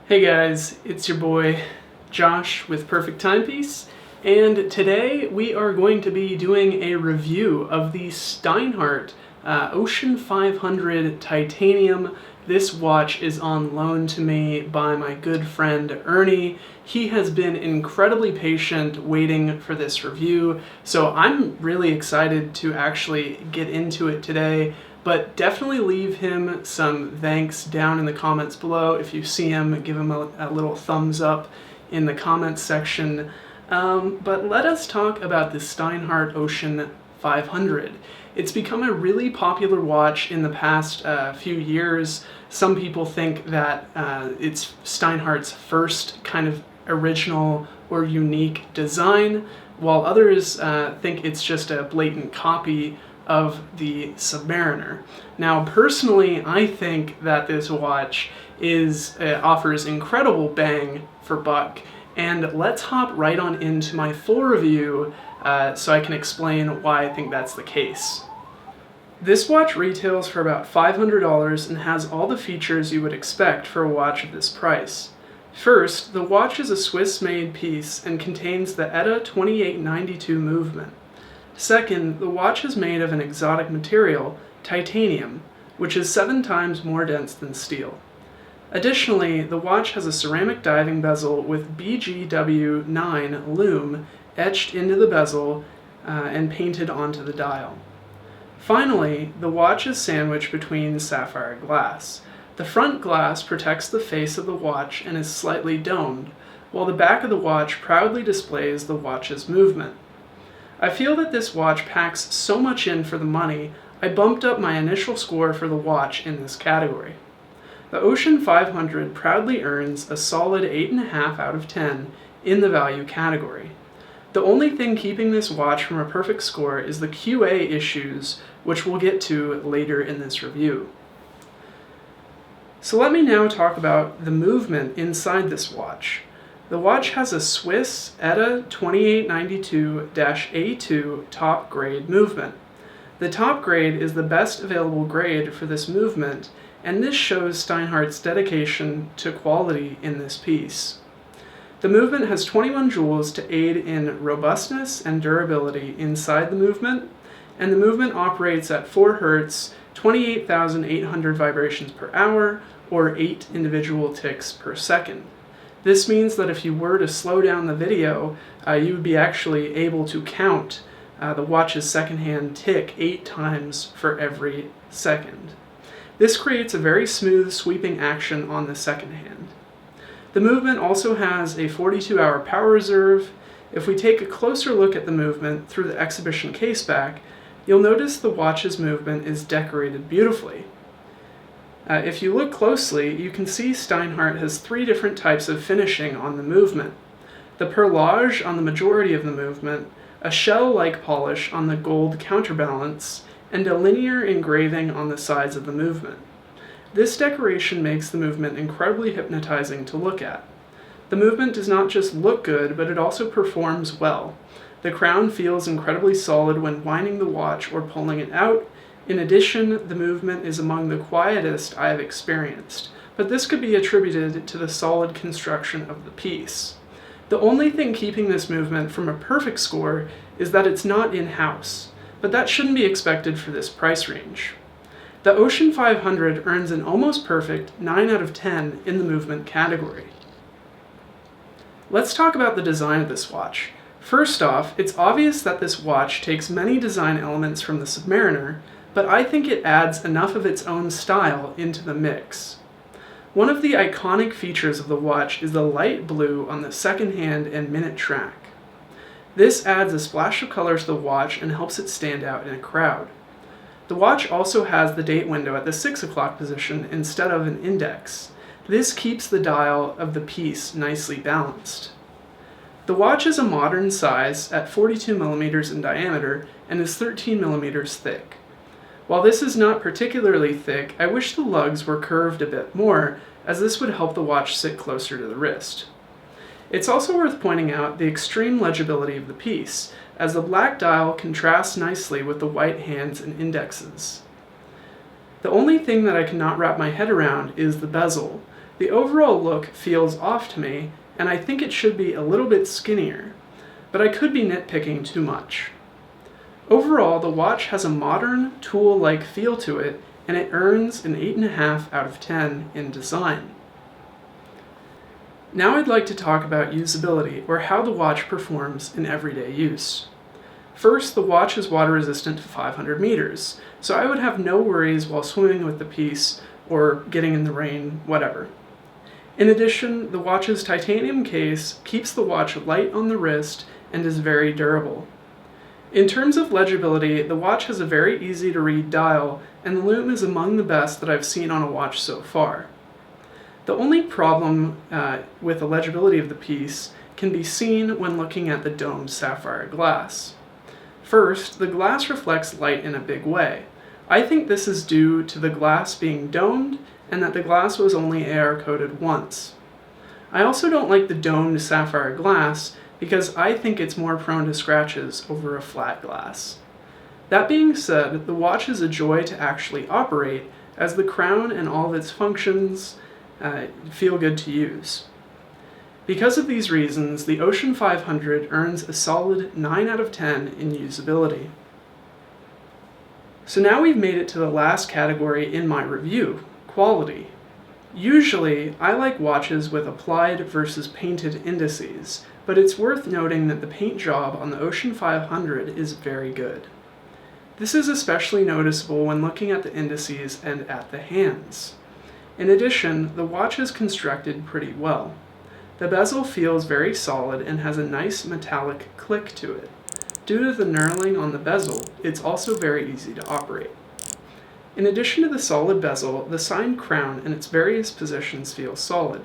Hey guys, it's your boy Josh with Perfect Timepiece, and today we are going to be doing a review of the Steinhart Ocean 500 Titanium. This watch is on loan to me by my good friend Ernie. He has been incredibly patient waiting for this review, so I'm really excited to actually get into it today. But definitely leave him some thanks down in the comments below. If you see him, give him a little thumbs up in the comments section. But let us talk about the Steinhart Ocean 500. It's become a really popular watch in the past few years. Some people think that it's Steinhart's first kind of original or unique design, while others think it's just a blatant copy of the Submariner. Now, personally, I think that this watch offers incredible bang for buck, and let's hop right on into my full review so I can explain why I think that's the case. This watch retails for about $500 and has all the features you would expect for a watch of this price. First, the watch is a Swiss-made piece and contains the ETA 2892 movement. Second, the watch is made of an exotic material, titanium, which is 7 times more dense than steel. Additionally, the watch has a ceramic diving bezel with BGW9 lume etched into the bezel and painted onto the dial. Finally, the watch is sandwiched between sapphire glass. The front glass protects the face of the watch and is slightly domed, while the back of the watch proudly displays the watch's movement. I feel that this watch packs so much in for the money, I bumped up my initial score for the watch in this category. The Ocean 500 proudly earns a solid 8.5 out of 10 in the value category. The only thing keeping this watch from a perfect score is the QA issues, which we'll get to later in this review. So let me now talk about the movement inside this watch. The watch has a Swiss ETA 2892-A2 top grade movement. The top grade is the best available grade for this movement, and this shows Steinhart's dedication to quality in this piece. The movement has 21 joules to aid in robustness and durability inside the movement, and the movement operates at 4 Hz, 28,800 vibrations per hour, or 8 individual ticks per second. This means that if you were to slow down the video, you would be actually able to count the watch's second-hand tick 8 times for every second. This creates a very smooth sweeping action on the second hand. The movement also has a 42-hour power reserve. If we take a closer look at the movement through the exhibition caseback, you'll notice the watch's movement is decorated beautifully. If you look closely, you can see Steinhart has 3 different types of finishing on the movement. The perlage on the majority of the movement, a shell-like polish on the gold counterbalance, and a linear engraving on the sides of the movement. This decoration makes the movement incredibly hypnotizing to look at. The movement does not just look good, but it also performs well. The crown feels incredibly solid when winding the watch or pulling it out. In addition, the movement is among the quietest I have experienced, but this could be attributed to the solid construction of the piece. The only thing keeping this movement from a perfect score is that it's not in-house, but that shouldn't be expected for this price range. The Ocean 500 earns an almost perfect 9 out of 10 in the movement category. Let's talk about the design of this watch. First off, it's obvious that this watch takes many design elements from the Submariner, but I think it adds enough of its own style into the mix. One of the iconic features of the watch is the light blue on the second hand and minute track. This adds a splash of color to the watch and helps it stand out in a crowd. The watch also has the date window at the 6 o'clock position instead of an index. This keeps the dial of the piece nicely balanced. The watch is a modern size at 42 millimeters in diameter and is 13 millimeters thick. While this is not particularly thick, I wish the lugs were curved a bit more, as this would help the watch sit closer to the wrist. It's also worth pointing out the extreme legibility of the piece, as the black dial contrasts nicely with the white hands and indexes. The only thing that I cannot wrap my head around is the bezel. The overall look feels off to me, and I think it should be a little bit skinnier, but I could be nitpicking too much. Overall, the watch has a modern, tool-like feel to it, and it earns an 8.5 out of 10 in design. Now I'd like to talk about usability, or how the watch performs in everyday use. First, the watch is water resistant to 500 meters, so I would have no worries while swimming with the piece or getting in the rain, whatever. In addition, the watch's titanium case keeps the watch light on the wrist and is very durable. In terms of legibility, the watch has a very easy to read dial, and the lume is among the best that I've seen on a watch so far. The only problem with the legibility of the piece can be seen when looking at the domed sapphire glass. First, the glass reflects light in a big way. I think this is due to the glass being domed and that the glass was only AR coated once. I also don't like the domed sapphire glass because I think it's more prone to scratches over a flat glass. That being said, the watch is a joy to actually operate, as the crown and all of its functions feel good to use. Because of these reasons, the Ocean 500 earns a solid 9 out of 10 in usability. So now we've made it to the last category in my review, quality. Usually, I like watches with applied versus painted indices, but it's worth noting that the paint job on the Ocean 500 is very good. This is especially noticeable when looking at the indices and at the hands. In addition, the watch is constructed pretty well. The bezel feels very solid and has a nice metallic click to it. Due to the knurling on the bezel, it's also very easy to operate. In addition to the solid bezel, the signed crown and its various positions feel solid.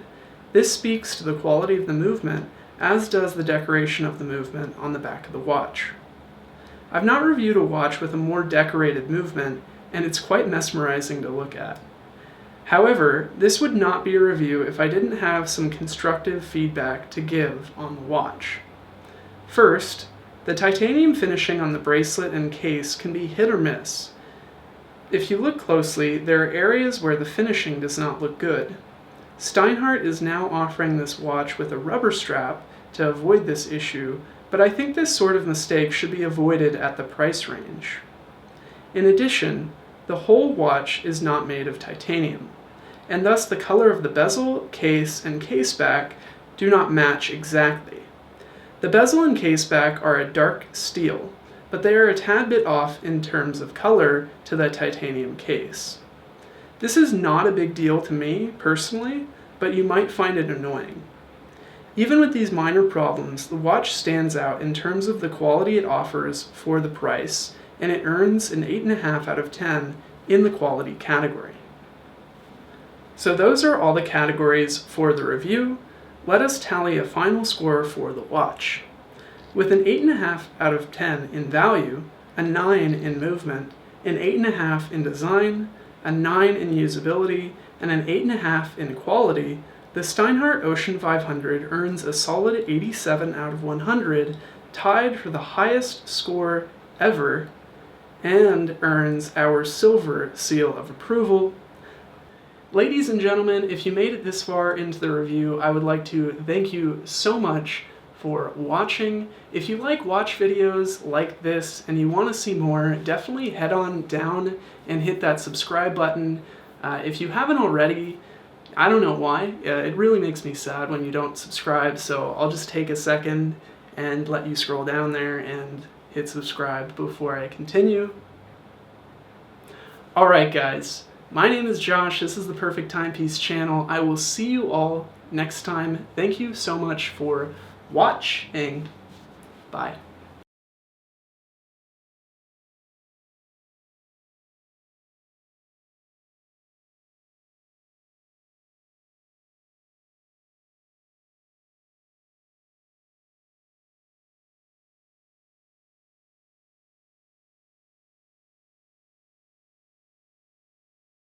This speaks to the quality of the movement, as does the decoration of the movement on the back of the watch. I've not reviewed a watch with a more decorated movement, and it's quite mesmerizing to look at. However, this would not be a review if I didn't have some constructive feedback to give on the watch. First, the titanium finishing on the bracelet and case can be hit or miss. If you look closely, there are areas where the finishing does not look good. Steinhart is now offering this watch with a rubber strap to avoid this issue, but I think this sort of mistake should be avoided at the price range. In addition, the whole watch is not made of titanium, and thus the color of the bezel, case, and caseback do not match exactly. The bezel and caseback are a dark steel, but they are a tad bit off in terms of color to the titanium case. This is not a big deal to me, personally, but you might find it annoying. Even with these minor problems, the watch stands out in terms of the quality it offers for the price, and it earns an 8.5 out of 10 in the quality category. So those are all the categories for the review. Let us tally a final score for the watch. With an 8.5 out of 10 in value, a 9 in movement, an 8.5 in design, a 9 in usability, and an 8.5 in quality, the Steinhart Ocean 500 earns a solid 87 out of 100, tied for the highest score ever, and earns our silver seal of approval. Ladies and gentlemen, if you made it this far into the review, I would like to thank you so much for watching. If you like watch videos like this and you want to see more, definitely head on down and hit that subscribe button. If you haven't already, I don't know why. It really makes me sad when you don't subscribe, so I'll just take a second and let you scroll down there and hit subscribe before I continue. Alright guys, my name is Josh, this is the Perfect Timepiece channel. I will see you all next time. Thank you so much for watching. Bye.